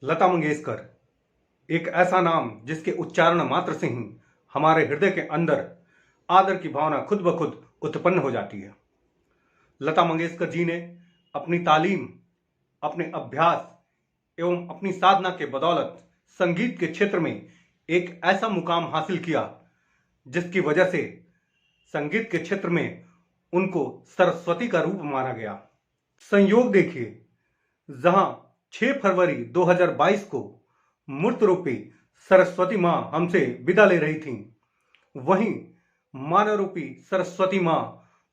लता मंगेशकर एक ऐसा नाम जिसके उच्चारण मात्र से ही हमारे हृदय के अंदर आदर की भावना खुद ब खुद उत्पन्न हो जाती है। लता मंगेशकर जी ने अपनी तालीम, अपने अभ्यास एवं अपनी साधना के बदौलत संगीत के क्षेत्र में एक ऐसा मुकाम हासिल किया जिसकी वजह से संगीत के क्षेत्र में उनको सरस्वती का रूप माना गया। संयोग देखिए, जहां 6 फरवरी 2022 को मूर्त रूपी सरस्वती मां हमसे विदा ले रही थीं, वहीं मानव रूपी सरस्वती मां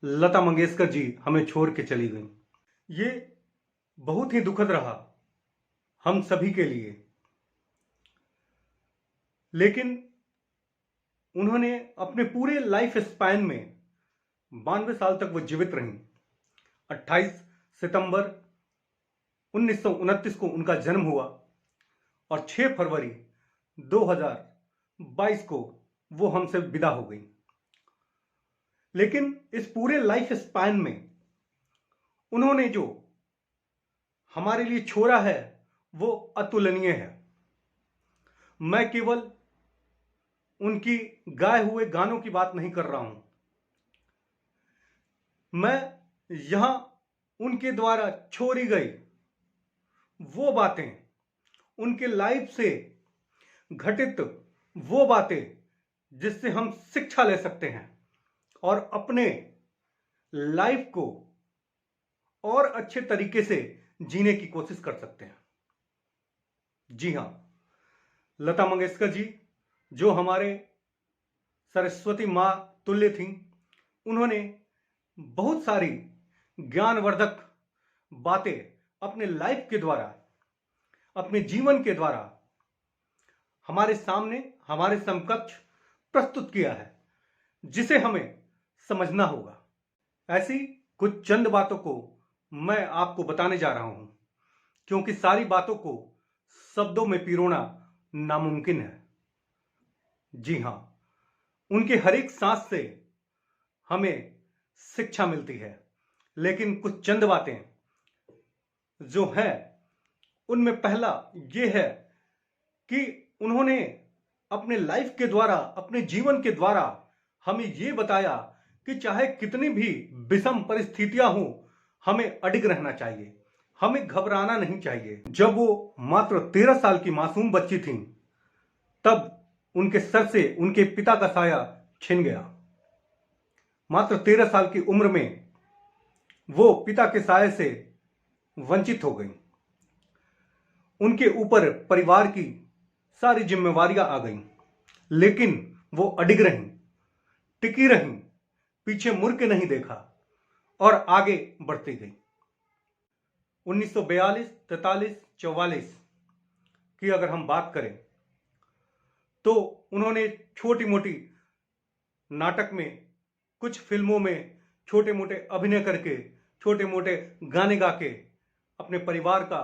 लता मंगेशकर जी हमें छोड़ के चली गईं। ये बहुत ही दुखद रहा हम सभी के लिए, लेकिन उन्होंने अपने पूरे लाइफ स्पैन में 92 साल तक वो जीवित रहीं। 28 सितंबर 1929 को उनका जन्म हुआ और 6 फरवरी 2022 को वो हमसे विदा हो गई। लेकिन इस पूरे लाइफ स्पैन में उन्होंने जो हमारे लिए छोड़ा है वो अतुलनीय है। मैं केवल उनकी गाए हुए गानों की बात नहीं कर रहा हूं, मैं यहां उनके द्वारा छोड़ी गई वो बातें, उनके लाइफ से घटित वो बातें जिससे हम शिक्षा ले सकते हैं और अपने लाइफ को और अच्छे तरीके से जीने की कोशिश कर सकते हैं। जी हां, लता मंगेशकर जी जो हमारे सरस्वती मां तुल्य थीं, उन्होंने बहुत सारी ज्ञानवर्धक बातें अपने लाइफ के द्वारा, अपने जीवन के द्वारा हमारे सामने, हमारे समकक्ष प्रस्तुत किया है, जिसे हमें समझना होगा। ऐसी कुछ चंद बातों को मैं आपको बताने जा रहा हूं, क्योंकि सारी बातों को शब्दों में पिरोना नामुमकिन है। जी हां, उनके हर एक सांस से हमें शिक्षा मिलती है, लेकिन कुछ चंद बातें जो हैं उनमें पहला ये है कि उन्होंने अपने लाइफ के द्वारा, अपने जीवन के द्वारा हमें ये बताया कि चाहे कितनी भी विषम परिस्थितियां हों, हमें अडिग रहना चाहिए, हमें घबराना नहीं चाहिए। जब वो मात्र 13 साल की मासूम बच्ची थीं, तब उनके सर से उनके पिता का साया छिन गया। मात्र 13 साल की उम्र में वो पिता के साये से वंचित हो गई। उनके ऊपर परिवार की सारी जिम्मेवारियां आ गईं, लेकिन वो अडिग रहीं, टिकी रहीं, पीछे मुड़ के नहीं देखा और आगे बढ़ती गई। 1942, 43, 44 की अगर हम बात करें तो उन्होंने छोटी मोटी नाटक में, कुछ फिल्मों में छोटे मोटे अभिनय करके, छोटे मोटे गाने गा के अपने परिवार का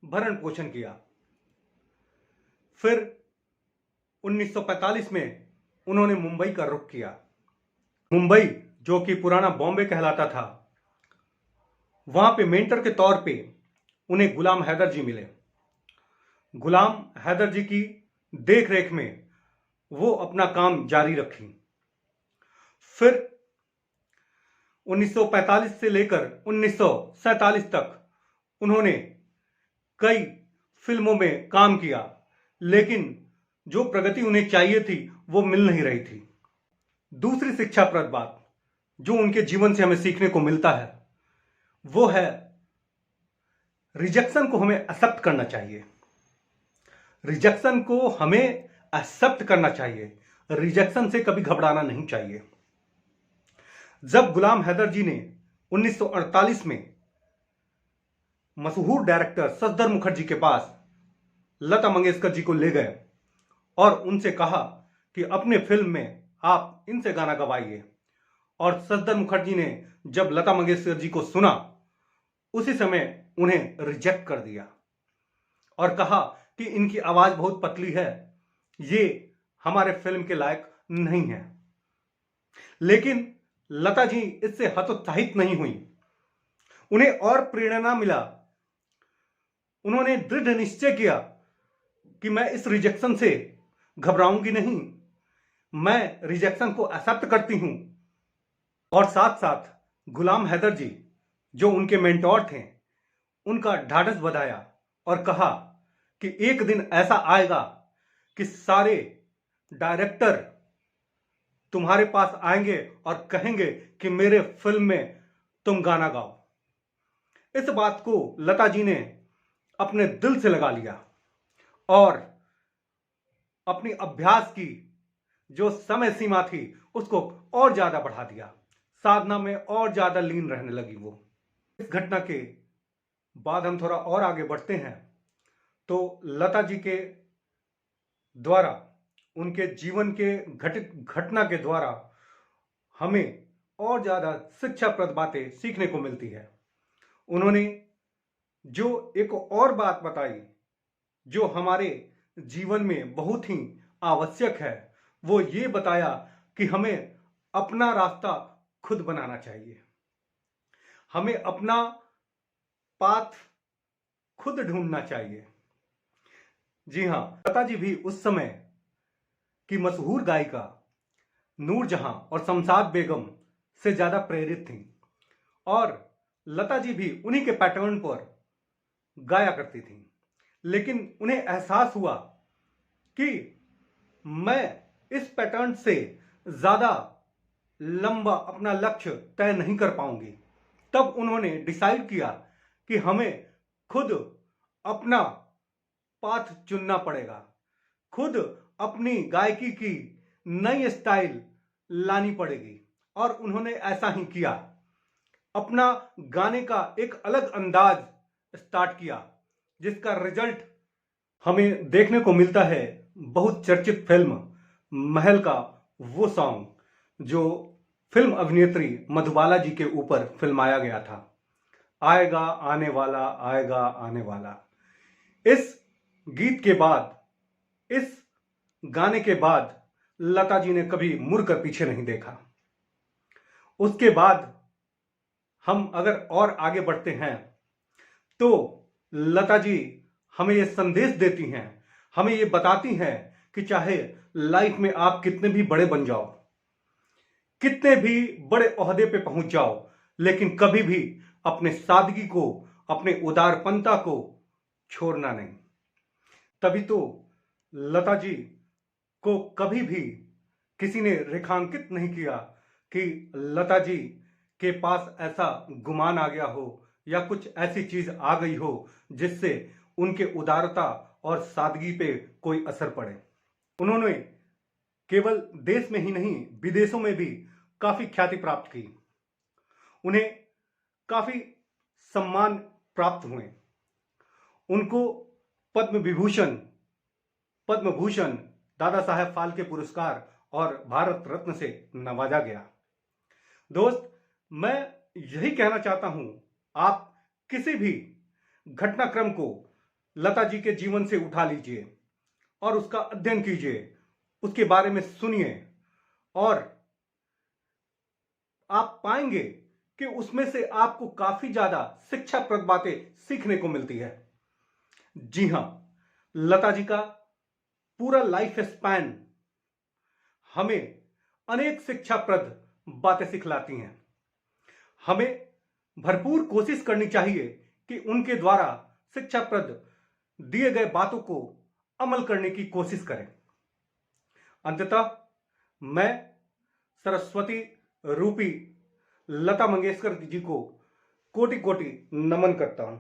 भरण पोषण किया। फिर 1945 में उन्होंने मुंबई का रुख किया। मुंबई जो कि पुराना बॉम्बे कहलाता था, वहां पे मेंटर के तौर पे उन्हें गुलाम हैदर जी मिले। गुलाम हैदर जी की देख रेख में वो अपना काम जारी रखी। फिर 1945 से लेकर 1947 तक उन्होंने कई फिल्मों में काम किया, लेकिन जो प्रगति उन्हें चाहिए थी वो मिल नहीं रही थी। दूसरी शिक्षाप्रद बात जो उनके जीवन से हमें सीखने को मिलता है वो है रिजेक्शन को हमें एक्सेप्ट करना चाहिए। रिजेक्शन को हमें एक्सेप्ट करना चाहिए, रिजेक्शन से कभी घबराना नहीं चाहिए। जब गुलाम हैदर जी ने 1948 में मशहूर डायरेक्टर सफदर मुखर्जी के पास लता मंगेशकर जी को ले गए और उनसे कहा कि अपने फिल्म में आप इनसे गाना गवाइए, और सफदर मुखर्जी ने जब लता मंगेशकर जी को सुना, उसी समय उन्हें रिजेक्ट कर दिया और कहा कि इनकी आवाज बहुत पतली है, ये हमारे फिल्म के लायक नहीं है। लेकिन लता जी इससे हतोत्साहित नहीं हुई, उन्हें और प्रेरणा मिला। उन्होंने दृढ़ निश्चय किया कि मैं इस रिजेक्शन से घबराऊंगी नहीं, मैं रिजेक्शन को एक्सेप्ट करती हूं। और साथ साथ गुलाम हैदर जी, जो उनके मेंटोर थे, उनका ढाढ़स बंधाया और कहा कि एक दिन ऐसा आएगा कि सारे डायरेक्टर तुम्हारे पास आएंगे और कहेंगे कि मेरे फिल्म में तुम गाना गाओ। इस बात को लता जी ने अपने दिल से लगा लिया और अपनी अभ्यास की जो समय सीमा थी उसको और ज्यादा बढ़ा दिया, साधना में और ज्यादा लीन रहने लगी वो। इस घटना के बाद हम थोड़ा और आगे बढ़ते हैं तो लता जी के द्वारा, उनके जीवन के घटित घटना के द्वारा हमें और ज्यादा शिक्षाप्रद बातें सीखने को मिलती है। उन्होंने जो एक और बात बताई जो हमारे जीवन में बहुत ही आवश्यक है, वो ये बताया कि हमें अपना रास्ता खुद बनाना चाहिए, हमें अपना पाथ खुद ढूंढना चाहिए। जी हां, लता जी भी उस समय की मशहूर गायिका नूरजहां और शमशाद बेगम से ज्यादा प्रेरित थी और लता जी भी उन्हीं के पैटर्न पर गाया करती थी। लेकिन उन्हें एहसास हुआ कि मैं इस पैटर्न से ज्यादा लंबा अपना लक्ष्य तय नहीं कर पाऊंगी। तब उन्होंने डिसाइड किया कि हमें खुद अपना पाथ चुनना पड़ेगा, खुद अपनी गायकी की नई स्टाइल लानी पड़ेगी। और उन्होंने ऐसा ही किया, अपना गाने का एक अलग अंदाज स्टार्ट किया, जिसका रिजल्ट हमें देखने को मिलता है बहुत चर्चित फिल्म महल का वो सॉन्ग जो फिल्म अभिनेत्री मधुबाला जी के ऊपर फिल्माया गया था, आएगा आने वाला, आएगा आने वाला। इस गीत के बाद, इस गाने के बाद लता जी ने कभी मुड़कर पीछे नहीं देखा। उसके बाद हम अगर और आगे बढ़ते हैं तो लता जी हमें यह संदेश देती हैं, हमें यह बताती हैं कि चाहे लाइफ में आप कितने भी बड़े बन जाओ, कितने भी बड़े ओहदे पे पहुंच जाओ, लेकिन कभी भी अपने सादगी को, अपने उदारपंता को छोड़ना नहीं। तभी तो लता जी को कभी भी किसी ने रेखांकित नहीं किया कि लता जी के पास ऐसा गुमान आ गया हो या कुछ ऐसी चीज आ गई हो जिससे उनके उदारता और सादगी पे कोई असर पड़े। उन्होंने केवल देश में ही नहीं, विदेशों में भी काफी ख्याति प्राप्त की, उन्हें काफी सम्मान प्राप्त हुए। उनको पद्म विभूषण, पद्म भूषण, दादा साहेब फाल्के पुरस्कार और भारत रत्न से नवाजा गया। दोस्त, मैं यही कहना चाहता हूं, आप किसी भी घटनाक्रम को लता जी के जीवन से उठा लीजिए और उसका अध्ययन कीजिए, उसके बारे में सुनिए और आप पाएंगे कि उसमें से आपको काफी ज्यादा शिक्षाप्रद बातें सीखने को मिलती है। जी हां, लता जी का पूरा लाइफ स्पैन हमें अनेक शिक्षाप्रद बातें सिखलाती हैं। हमें भरपूर कोशिश करनी चाहिए कि उनके द्वारा शिक्षाप्रद दिए गए बातों को अमल करने की कोशिश करें। अंततः मैं सरस्वती रूपी लता मंगेशकर जी को कोटि कोटि नमन करता हूं।